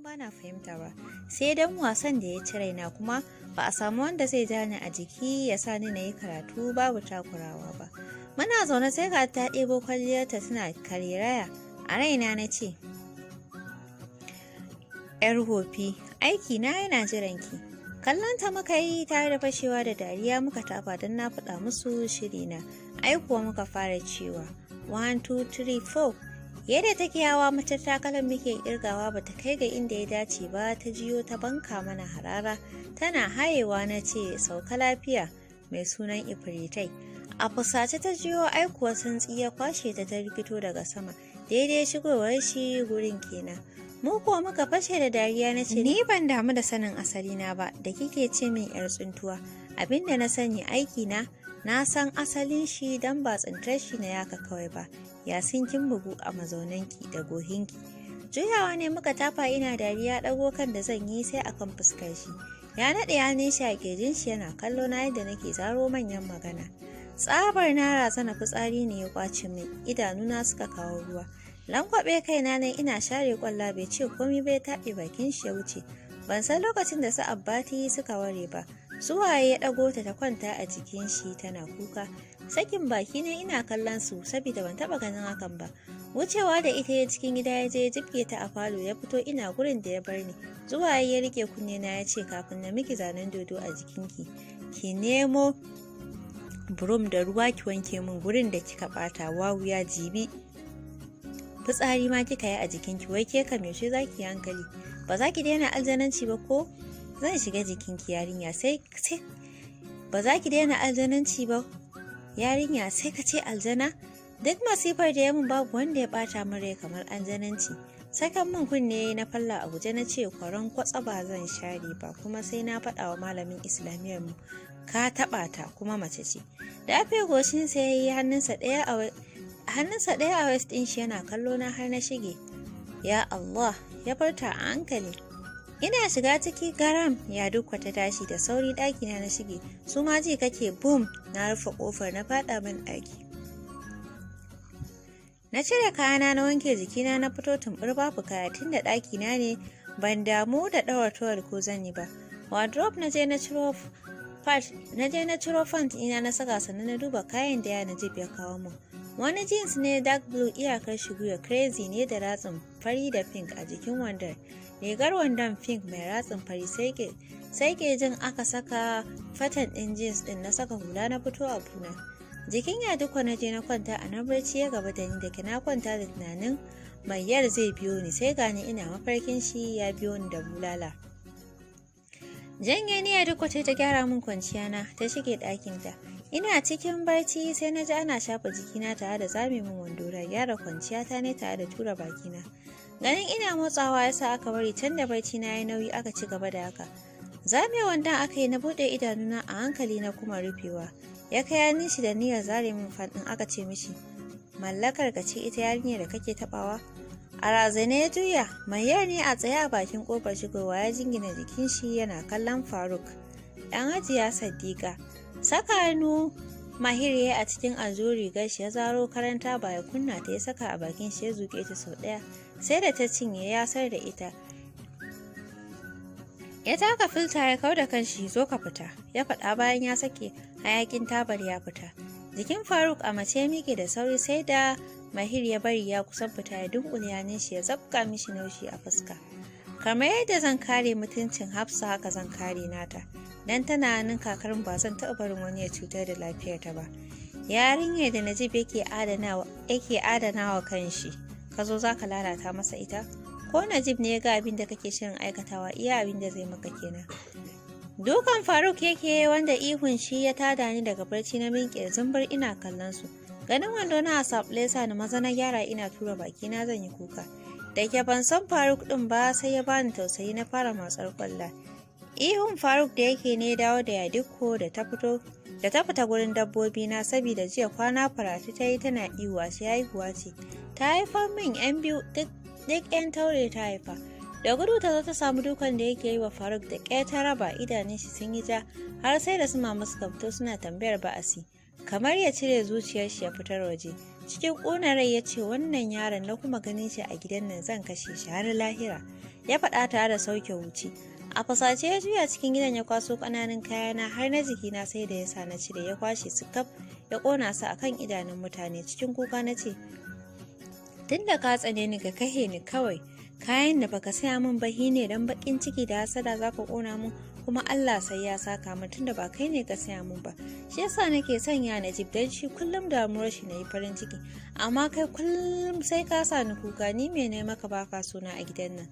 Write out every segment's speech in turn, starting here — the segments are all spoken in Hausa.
ba na fahimta ba, sai dan wasan da ya ci raina kuma ba a samu wanda zai ja ni a jiki ya sa ni na yi karatu babu takurawa ba. Muna zaune sai ga ta ɗebo kwalliyarta tana kariraya, a raina na ce, ‘yar hofi, aiki na yana jiranki. Kallonta muka yi tare da fashewa da dariya muka tafa don na faɗa musu shirina, ai kuwa muka fara cewa 1, 2, 3, 4. Yadda take hawa matattakalan muke kirgawa bata kai ga inda ya dace ba, ta jiyo ta banka mana harara, tana hayewa na ce sauka lafiya mai sunan ifiritai. A fusace ta jiyo aikuwa santsi ya kwashe ta rikito daga sama, daidai shigowar shi gurin kenan. Mu kuwa muka fashe da dariya na ce ni ban damu da sanin asalina ba da kike ce min yar tsuntuwa, abinda na sani aiki na san asalin shi dan ba tsintar shi na yaka kawai ba, ya kin bugu a mazaunanki da gohinki. Juyawa ne muka tafa ina dariya ɗago kan da zan yi sai akan fuskar shi. Ya naɗe hannun shi a kirjin shi yana kallo na yadda nake zaro manyan magana. Tsabar na razana fitsari ne ya kwace min, idanuna suka kawo ruwa. Lankwaɓe kaina nan ina share kwalla bai ce komai bai taɓe bakin shi ya wuce. Ban san lokacin da su Abbati suka ware ba. Suwaye ya ɗago ta kwanta a jikin shi tana kuka. Sakin baki ne ina kallon su saboda ban taɓa ganin hakan ba. Wucewa da ita ya cikin gida ya je ya jibge ta a falo ya fito ina gurin da ya bar ni. Zuwa ya rike kunne na ya ce kafin na miki zanen dodo a jikinki, ki nemo burum da ruwa ki wanke min gurin da kika ɓata, wawu ya jibi. Fitsari ma kika yi a jikinki, wai ke kam yaushe za ki yi hankali? Ba za ki daina aljananci ba ko? Zan shiga jikinki yarinya sai ba za ki daina aljananci ba yarinya sai ka ce aljana? Duk masifar da ya mun babu wanda ya bata min rai kamar aljananci. Sakan min kunne na falla a guje na ce kwaron kwatsa ba zan share ba kuma sai na faɗa wa malamin islamiyyar mu ka taɓa ta kuma mace ce. Da afe goshin sa yayi hannunsa ɗaya a west ɗin shi yana kallo na har na shige. Ya Allah, ya furta a hankali. Ina shiga ciki garam ya dukwa ta tashi da sauri ɗakina na shige. Su ma ji kake boom na rufe ƙofar na faɗa min ɗaki. Na cire kayana na wanke jikina na fito tumbur babu kaya tun da ɗakina ne ban damu da ɗaura towar ko zanyi ba. Wardrobe na je na ciro font ina na saka sannan na duba kayan da ya Najib ya kawo min. Wani jeans ne dark blue iyakar shi guya crazy ne da ratsin fari da pink a jikin wandon. Rigar wandon pink mai ratsin fari sai ke jin aka saka fatan ɗin jeans ɗin na saka hula na fito a buna. Jikin ya duka na je na kwanta a nan barci ya gaba da ni da ke na kwanta da tunanin mayyar zai biyo ni sai gani ina mafarkin shi ya biyo ni da bulala. Janye ni ya duka ta gyara min kwanciya na ta shige ɗakinta. Ina cikin barci sai na ji ana shafa jikina tare da zame min wando da gyara kwanciyata ne tare da tura bakina. Ganin ina motsawa yasa aka bari can da barci na ya nauyi aka ci gaba da haka. Zame wandon aka yi na buɗe idanuna a hankali na kuma rufewa. Ya kai hannun shi da niyyar zare min faɗin aka ce mishi, mallakar ka ce ita yarinyar da kake taɓawa? A razane ya juya, mayyar ne a tsaye a bakin ƙofar shigowa ya jingina jikin shi yana kallon Faruk. Ɗan Hajiya Saddiƙa. Saka hannu Mahir ya a cikin aljo rigar shi ya zaro karanta ba ya kunna ta ya saka a bakin shi ya zuke ta sau ɗaya sai da ta cinye ya sar da ita. Ya taka filta ya kau da kanshi zo ka fita ya faɗa bayan ya sake hayakin tabar ya fita. Jikin Faruk a mace ya miƙe da sauri sai da Mahir ya bari ya kusan fita ya dunkule hannun shi ya zabga mishi naushi a fuska. Kamar yadda zan kare mutuncin Hafsa haka zan kare nata. Dan tana hannun kakarin ba zan taɓa barin wani ya cutar da lafiyarta ba. Yarinyar da Najib yake adanawa kanshi, ka zo za ka lalata masa ita? Ko Najib ne ya ga abin da kake shirin aikatawa iya abin da zai maka kenan. Dukan Faruk yake wanda ihun shi ya tada ni daga barci na miƙe zumbur ina kallon su. Ganin wando na sablesa na maza na gyara ina tura baki na zan yi kuka. Da ke ban san Faruk din ba sai ya bani tausayi na fara matsar kwalla. Ihun Faruk da yake ne dawo da Yadiko da ta fita gurin dabbobi na saboda jiya kwana Faratu ta yi tana iwa sai haihuwa ce. Ta haifar min yan biyu duk yan taure ta haifa. Da gudu ta zo ta samu dukan da yake yi wa Faruk da ƙya ta raba idanun shi sun yi ja har sai da su mama suka fito suna tambayar ba'asi. Kamar ya cire zuciyar shi ya fitar waje. Cikin ƙona rai ya ce wannan yaron na kuma ganin shi a gidan nan zan kashe shi har lahira. ya faɗa tare da sauke wuci. A fasace ya juya cikin gidan ya kwaso ƙananan kayana har na jikina sai da ya sa na cire ya kwashe su kaf ya ƙona su akan idanun mutane. Cikin kuka na ce, tun da ka tsane ni ka kahe ni kawai, kayan da baka saya min ba ne dan bakin ciki da hasada za ka ƙona min, kuma Allah sai ya saka min tunda ba kai ne ka saya min ba. Shi yasa nake sanya Najib dan shi kullum damuwar shi na yi farin ciki, amma kai kullum sai ka sa ni kuka. Ni me ne maka baka suna a gidan nan?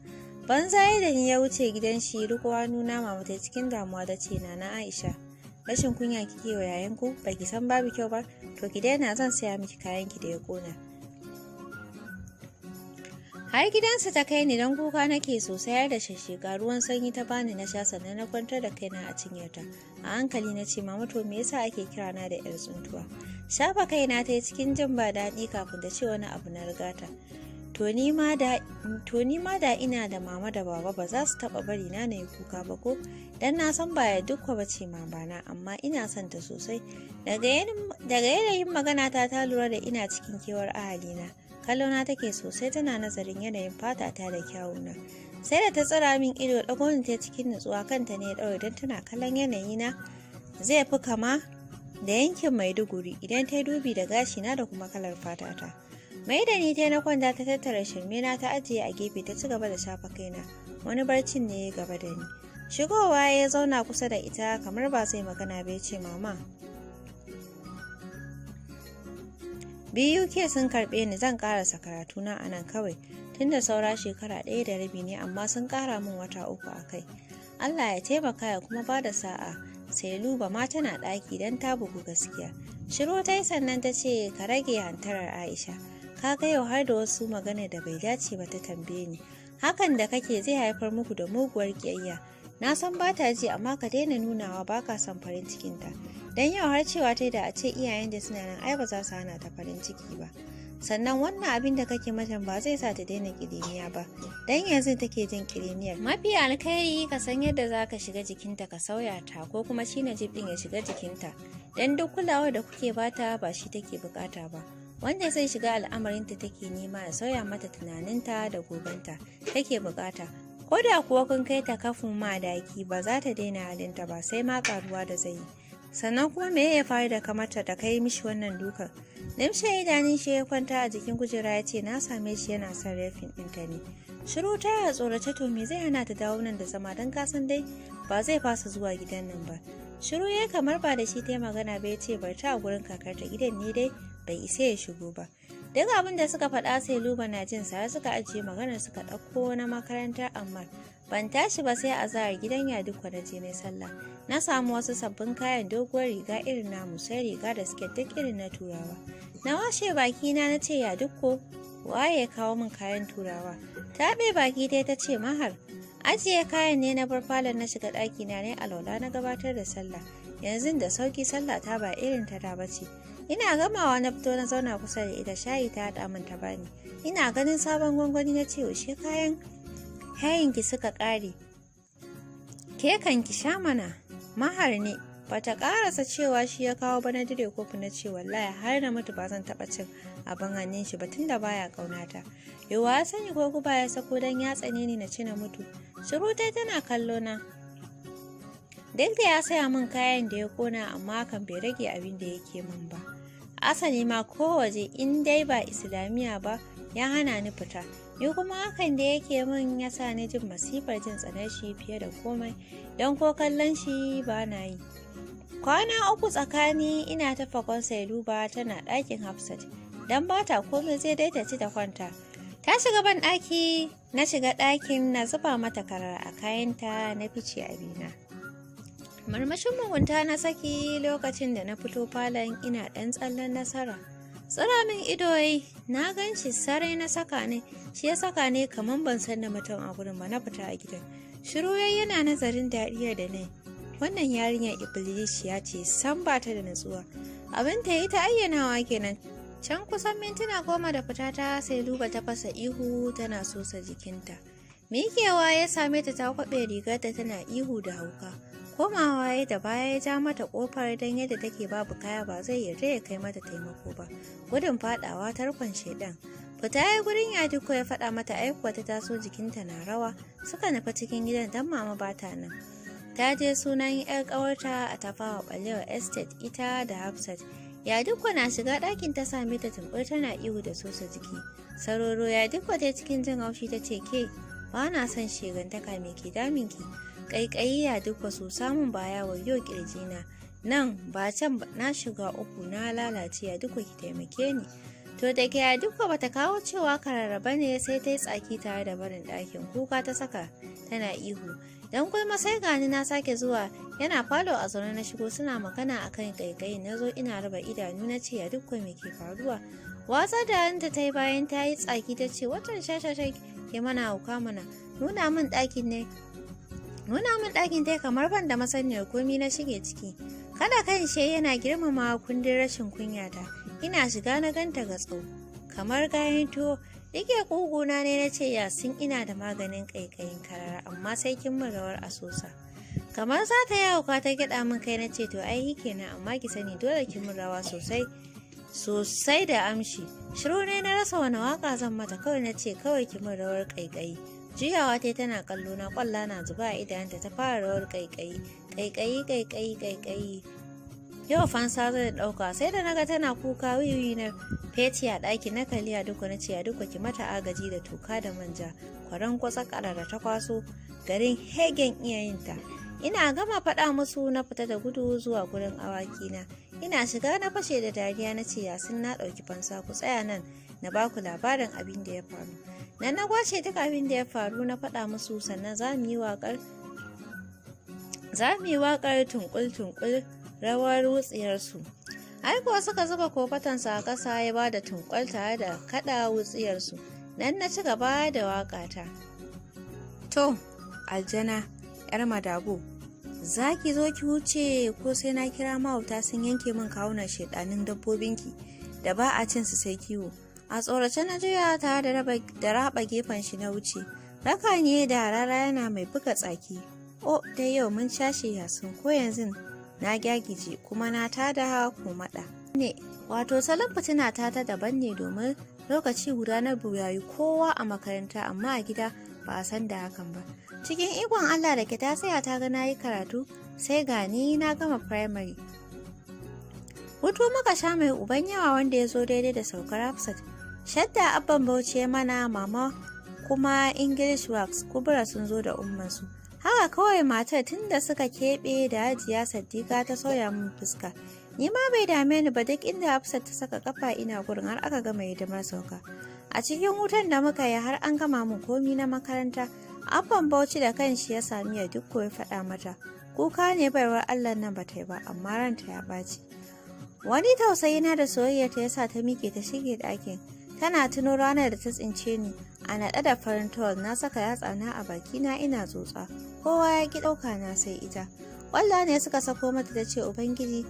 Banza da ni ya wuce gidan shi rikuwa nuna mama ta cikin damuwa da ce na Aisha, rashin kunya kike wa yayanku, baki san babu kyau ba, to ki daina, zan saya miki kayan ki da ya kona. Har gidansa ta kai ni don kuka nake sosai har da shashshika. Ruwan sanyi ta bani na sha sannan na kwantar da kaina a cinyarta. A hankali na ce, mama to me yasa ake kira na da yar tsuntuwa? Shafa kaina ta yi cikin jin ba daɗi kafin ta ce wani abu na rigata. To ni ma da ina da mama da baba ba za su taɓa bari na yi kuka ba ko? Dan na san ba ya dukwa ba ce mamana, amma ina son ta sosai. Daga yanayin magana ta lura da ina cikin kewar ahalina. Kallona take sosai, tana nazarin yanayin fatata da kyawuna. Sai da ta tsira min ido, ɗago ta cikin nutsuwa, kanta ne ya ɗaure don tana kallon yanayina zai fi kama da yankin Maiduguri idan ta yi dubi da gashina da kuma kalar fatata. Mai da ni ta na kwanta ta tattara shirmena ta ajiye a gefe ta ci gaba da shafa kaina. Wani barcin ne gaba da ni. Shigowa ya zauna kusa da ita kamar ba zai magana ba ya ce, mama, BUK sun karɓe ni, zan ƙarasa karatuna a nan kawai, tunda saura shekara 1 da rabi ne, amma sun ƙara min wata 3 a kai. Allah ya taimaka ya kuma ba da sa'a. Sai Luba ma tana ɗaki don ta bugu gaskiya. Shiro ta yi sannan ta ce, ka rage hantarar Aisha. Ka ga yau har da wasu magana da bai dace ba ta tambaye ni. Hakan da kake zai haifar muku da muguwar ƙiyayya. Na san ba ta ji, amma ka daina nunawa ba ka son farin cikinta. Dan yau har cewa ta da a ce iyayen da suna nan ai ba za su hana ta farin ciki ba. Sannan wannan abin da kake mata ba zai sa ta daina kiriniya ba, dan yanzu take jin kiriniyar. Mafi alkhairi ka san yadda za ka shiga jikinta ka sauya ta, ko kuma shi Najib din ya shiga jikinta, dan duk kulawar da kuke bata ba shi take bukata ba. Wanda zai shiga al'amarinta take nema ya sauya mata tunaninta da gobenta take bukata. Ko da kuwa kun kai ta kafin madaki ba za ta daina halinta ba, sai ma karuwa da zai yi. Sannan kuma me ya faru da kamata da kai mishi wannan dukan? Limshe idanun shi ya kwanta a jikin kujera ya ce, na same shi yana son rafin ɗinta ne. Shiru ta ya tsorace, to me zai hana ta dawo nan da zama, don kasan dai ba zai fasa zuwa gidan nan ba. Shiru ya kamar ba da shi ta yi magana ba ya ce, bar ta a gurin kakarta, gidan ne dai bai isa ya shigo ba. Duk abin da suka faɗa sai Luba na jin sa, suka ajiye maganar suka ɗauko na makarantar Ammar. Ban tashi ba sai a zahar gidan Yadiko na je mai sallah. Na samu wasu sabbin kayan, doguwar riga irin namu, sai riga da siket duk irin na turawa. Na washe baki na ce, Yadiko, waye ya kawo min kayan turawa? Taɓe baki dai ta ce, Mahar. Ajiye kayan ne na bar falon na shiga ɗaki na ne alwala na gabatar da sallah. Yanzu da sauki sallah ta ba irin ta da bace. Ina gamawa na fito na zauna kusa da ita, shayi ta haɗa min ta bani. Ina ganin sabon gwangwani na ce, ushe kayan ki suka ƙare. Ke kan ki sha mana. Mahar ne. Bata ƙarasa cewa shi ya kawo ba, na dire kofi na ce, wallahi har na mutu ba zan taɓa cin abin hannun shi ba tunda baya ƙaunata. Yawa ya sani ko guba ya sako dan ya tsane ni na ci na mutu. Shiru tai tana kallo na. Duk da ya saya min kayan da ya kona, amma hakan bai rage abin da yake min ba. Asali ma ko waje in dai ba Islamiyya ba ya hana ni fita. Ni kuma hakan da yake min ya sa ni jin masifar jin tsanar shi fiye da komai, don ko kallon shi ba na yi. Kwana 3 tsakani ina ta fakon Sailuba tana ɗakin Hafsat, don ba ta komai zai dai ta ci da kwanta. Ta shiga ban ɗaki, na shiga ɗakin na zuba mata karar a kayanta na fice abina. Marmashin mugunta na saki lokacin da na fito falon ina ɗan tsallen nasara. Tsira min idoyi, na gan shi sarai na saka ne, shi ya saka ne kamar ban san da mutum a gurin ba na fita a gidan. Shiru yana nazarin dariyar da nai. Wannan yarinyar Iblis ya ce san ba ta da natsuwa. Abin ta yi ta ayyanawa kenan. Can kusan mintuna 10 da fita ta sai Luba ta fasa ihu tana sosa jikinta. Mikewa ya same ta ta kwaɓe rigarta tana ihu da hauka. Komawa ya da baya ya ja mata kofar don yadda take babu kaya ba zai yarda ya kai mata taimako ba. Gudun fadawa tarkon shedan. Fita ya gurin Yadiko ya faɗa mata aikuwa ta taso jikinta na rawa, suka nufa cikin gidan don mama ba ta nan. Ta je sunan 'yar ƙawarta a Tafawa Balewa Estate ita da Hafsat. Yadiko na shiga ɗakin ta same ta tumbur tana ihu da sosa jiki. Saroro Yadiko ta cikin jin haushi ta ce ke ba na son shegantaka me ke daminki. Ƙaiƙayi Yadiko so samun baya wayo ƙirjina. Nan ba can na shiga uku na lalace Yadiko ki taimake ni. To da ke Yadiko bata kawo cewa kararraba ne sai ta yi tsaki tare da barin ɗakin kuka ta saka tana ihu. Dan gulma sai gani na sake zuwa yana falo a zaune na shigo suna magana akan ƙaiƙayi na zo ina raba idanu na ce Yadiko me ke faruwa. Watsa da hanta ta yi bayan ta yi tsaki ta ce watan shashashai ke mana hauka mana nuna min ɗakin dai kamar ban da masaniyar komi na shige ciki. Kada kan she yana girmama kundin rashin kunyata. Ina shiga na ganta ga tsawo kamar gayan tuwo. Rike kuguna ne na ce Yasin ina da maganin ƙaiƙayin karara amma sai kin min rawar asusa. Kamar za ta yi hauka ta gyaɗa min kai na ce to ai kenan amma ki sani dole ki min rawa sosai da amshi. Shiru ne na rasa wani waka zan mata kawai na ce kawai ki min rawar ƙaiƙayi. Juyawa ta tana kallo na kwalla na zuba a idanunta ta fara rawar ƙaiƙayi. Yau fansa zai ɗauka sai da naga tana kuka wiwi na feti a ɗaki na kalli Yadiko na ce Yadiko ki mata agaji da toka da manja kwaran kwatsa da ta kwaso garin hegen iyayenta. Ina gama faɗa musu na fita da gudu zuwa gurin awaki na. Ina shiga na fashe da dariya na ce Yasin na ɗauki fansa ku tsaya nan na baku labarin abin da ya faru. Nan na kwace duk abin da ya faru na faɗa musu sannan za mu yi waƙar tunkul rawar wutsiyarsu. Aiko suka zuba kofatansa a ƙasa ya ba da tunkwal tare da kaɗa wutsiyarsu. Nan na ci gaba da waƙata. To, aljana, 'yar madabo, za ki zo ki wuce ko sai na kira mahauta sun yanke min kawunan shedanin dabbobinki da ba a cin su sai kiwo. A tsorace na juya tare da raba gefen shi na wuce. Raka ne da rara yana mai buga tsaki. O, dai yau mun cashe Yasin ko yanzu na gyagije kuma na tada komaɗa. Ne, wato salon fitina ta daban ne domin lokaci guda na buyayi kowa a makaranta amma a gida ba a san da hakan ba. Cikin ikon Allah da ke ta tsaya ta ga na yi karatu sai gani na gama primary. Hutu muka sha mai uban yawa wanda ya zo daidai da saukar Hafsat. Shadda abban Bauchi mana mama kuma English Works Kubra sun zo da ummansu. Haka kawai matar tun da suka keɓe da Hajiya Saddiqa ta sauya min fuska. Ni ma bai dame ni ba duk inda Hafsat ta saka kafa ina gurin har aka gama hidimar sauka. A cikin wutan da muka yi har an gama min komi na makaranta. Abban Bauchi da kanshi ya sami ya duk ya faɗa mata. Kuka ne baiwar Allah nan ba ta yi ba amma ranta ya ɓaci. Wani tausayi na da soyayya ta yasa ta miƙe ta shige ɗakin. Tana tuno ranar da ta tsince ni a naɗe da farin towel na saka yatsa na a bakina ina tsotsa. Kowa ya ki ɗauka na sai ita. Walla ne suka sako mata ta ce Ubangiji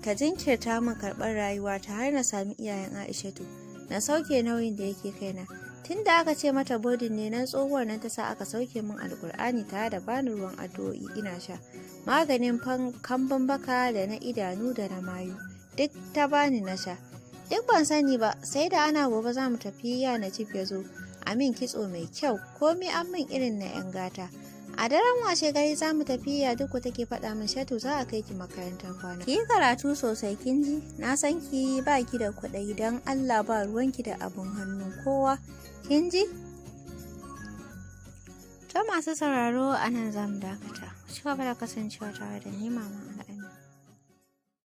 ka jinkirta min karɓar rayuwa ta har na sami iyayen Aishatu na sauke nauyin da yake kaina. Tun da aka ce mata bodin ne nan tsohuwar nan ta sa aka sauke min alkur'ani tare da bani ruwan addu'o'i ina sha. Maganin kambun baka da na idanu da na mayu duk ta bani na sha. Duk ban sani ba sai da ana gobe za mu tafi ya Najib ya zo a min kitso mai kyau komi an min irin na 'yan gata. A daren washe gari za mu tafi ya duk take faɗa min Shatu za a kai ki makarantar kwana. Ki karatu sosai kin ji na san ki ba ki da kuɗi don Allah ba ruwanki da abun hannun kowa kin ji. Ta masu sauraro a nan za mu dakata. Ci gaba da kasancewa tare da ni Mama Al'amin.